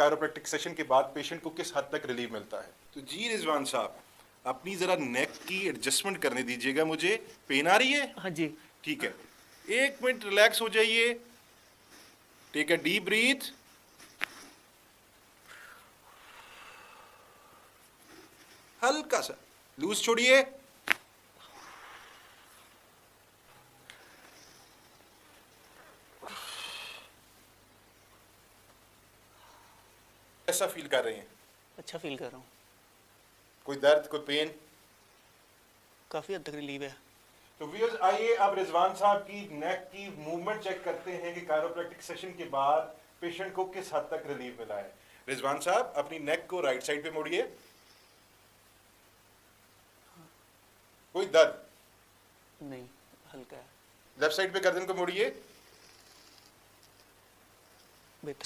Chiropractic session के बाद patient को किस हद तक रिलीफ मिलता है। तो जी रिजवान साहब, अपनी ज़रा नेक की एडजस्टमेंट करने दीजिएगा मुझे। पेन आ रही है? हाँ जी। ठीक है, 1 मिनट रिलैक्स हो जाइए। Take a deep breath. हल्का सा लूज छोड़िए। कैसा फील कर रहे हैं? अच्छा फील कर रहा हूँ, कोई दर्द, कोई पेन? काफ़ी हद तक रिलीव है। तो व्यूअर्स, आइए अब रिजवान साहब की नेक की मूवमेंट चेक करते हैं कि कायरोप्रैक्टिक सेशन के बाद पेशेंट को किस हद तक रिलीफ मिला है। रिजवान साहब, अपनी नेक को राइट साइड पे मोड़िए। कोई दर्द? नहीं, हल्का है। लेफ्ट साइड पे गर्दन को मोड़िए।